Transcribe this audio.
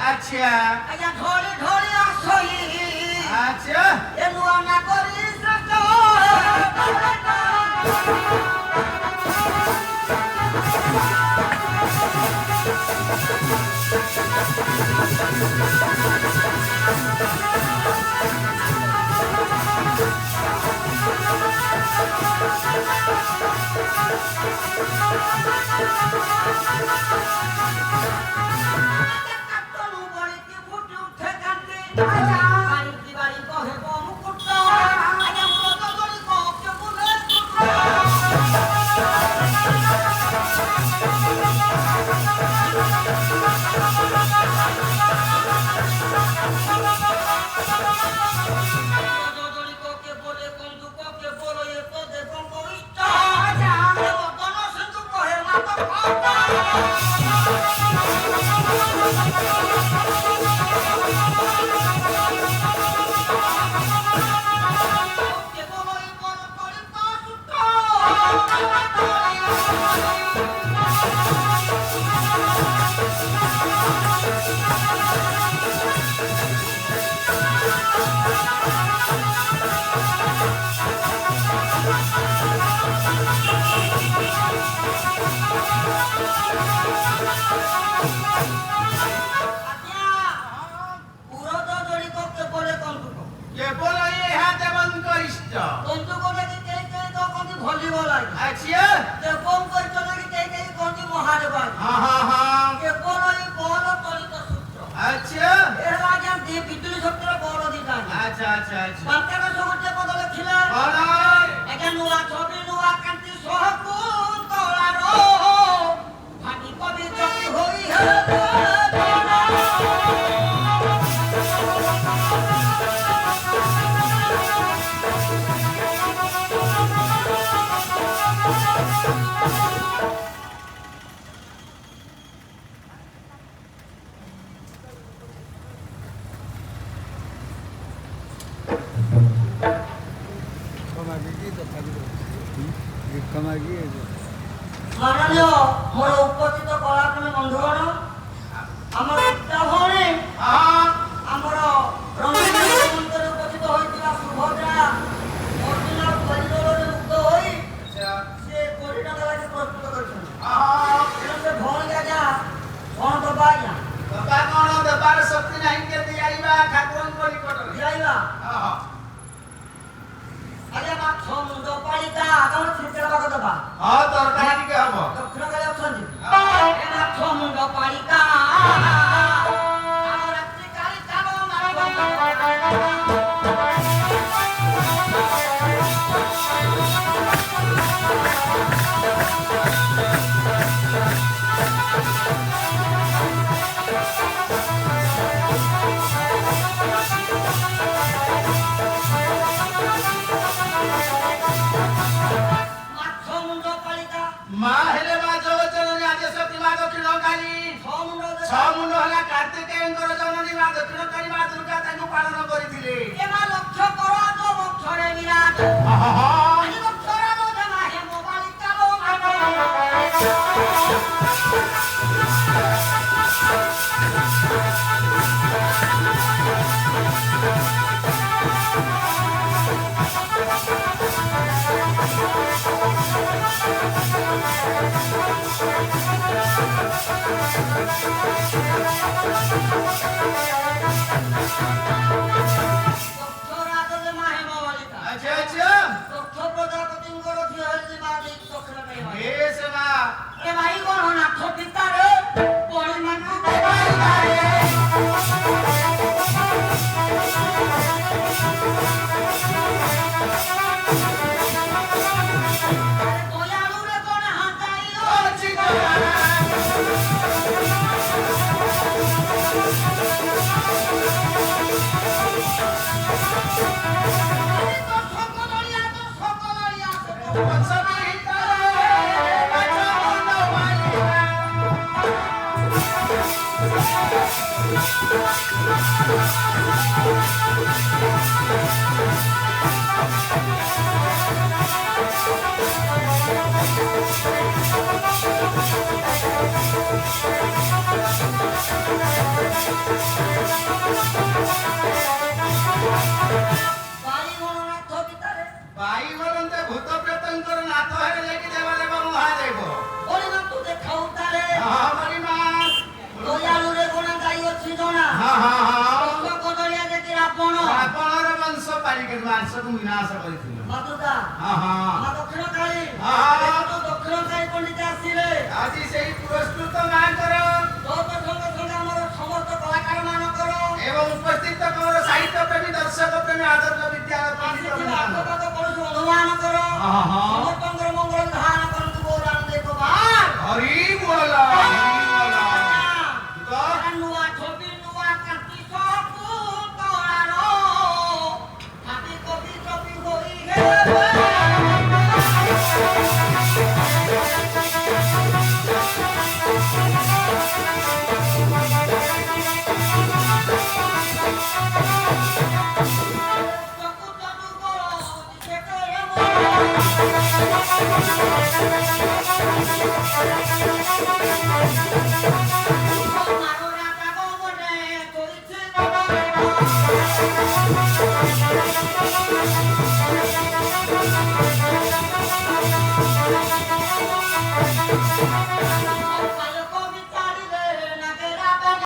अच्छा आज्ञा ढोली ढोली आसोई अच्छा ए नुआ ना करी सतो माननीय मोर उपस्थित कलाप्रेमी बंधुगण आमर पिता भौणी आमर रंगीन मंदिर उपस्थित होइतिला सुभद्रा अर्जुन परिवार मुक्त होई से कोड़ी टका लागे प्रस्तुत करछन से भौणी आजा कोन दबा आजा बाबा कोन दबार शक्ति नहीं के दियाइबा ठाकुरन को निकट दियाइबा आजा मा मुंड पालिका आगम छिचरा बाग दबा हां तरकारी के हबो दक्षिण काले अछन ए मा मुंड पालिका आम रात्रि काली चालो मां हेले मा जो जननी आदेश प्रतिमा दक्षिण काली छ मुंड हला कार्तिकेयंकर जननी मा दक्षिण काली मा दुर्गा ताकू पालन करिथिले ए मा लक्ष्य करो तो मोक्षरे विराट अनि मोक्षरा तो जमा हे मोबालिका लो अच्छा अच्छा दक्ष प्रजापति को थी हल्दी मालिक दक्षिण में ए सेवा ए भाई कोन नाथ पिता रे बड़ी मन को देवाई रे दयालु रे कोन हाताई अच्छा ହାତ ହେଲେ ଯାଇକି ଦେବ ଦେବ ମହାଦେବ। ବଳିମା ତୁ ଦେଖାଉ ତାରେ ହଁ ବଳିମା। ଦୟାଳୁରେ କଣ ଗାଈ ଅଛି ଜଣା ହଁ ହଁ ହଁ। ଦଶ କଦଳିଆ ଦେଖି ରାବଣ ଆପଣର ବଂଶ ପାଲିକେ ମାଂସକୁ ବିନାଶ କରିଥିଲେ। ମା ଦୁର୍ଗା ହଁ ହଁ। ମା ଦକ୍ଷିଣ କାଳୀ ହଁ। ଦେଖନ୍ତୁ ଦକ୍ଷିଣ କାଳୀ ପଣ୍ଡିତ ଆସିଲେ ଆଜି ସେଇ ପୁରସ୍କୃତ ମାଙ୍କର ତୋର ସଙ୍ଗେ ସଙ୍ଗେ ଆମର ସମସ୍ତ କଳାକାର ମାନଙ୍କର ଏବଂ ଉପସ୍ଥିତ ଆମର ସାହିତ୍ୟ ପ୍ରେମୀ ଦର୍ଶକ ପ୍ରେମୀ ଆଦର୍ଶ ବିଦ୍ୟାଳୟ ଆସିଥିବା ଆଖପାଖ ପଡ଼ୋଶୀ ବନ୍ଧୁମାନଙ୍କର ହଁ ହଁ। ସମସ୍ତଙ୍କର ମଙ୍ଗଳ ଧାରଣ କରନ୍ତୁ ଗୌରାମ ଦେବ ବାର ହରି ବୋଲ ହରି ବୋଲ। ନୂଆ ଛବି ନୂଆ କାନ୍ତି ସବୁ ତୋଳାର ହାତୀ କବି କବି ହୋଇ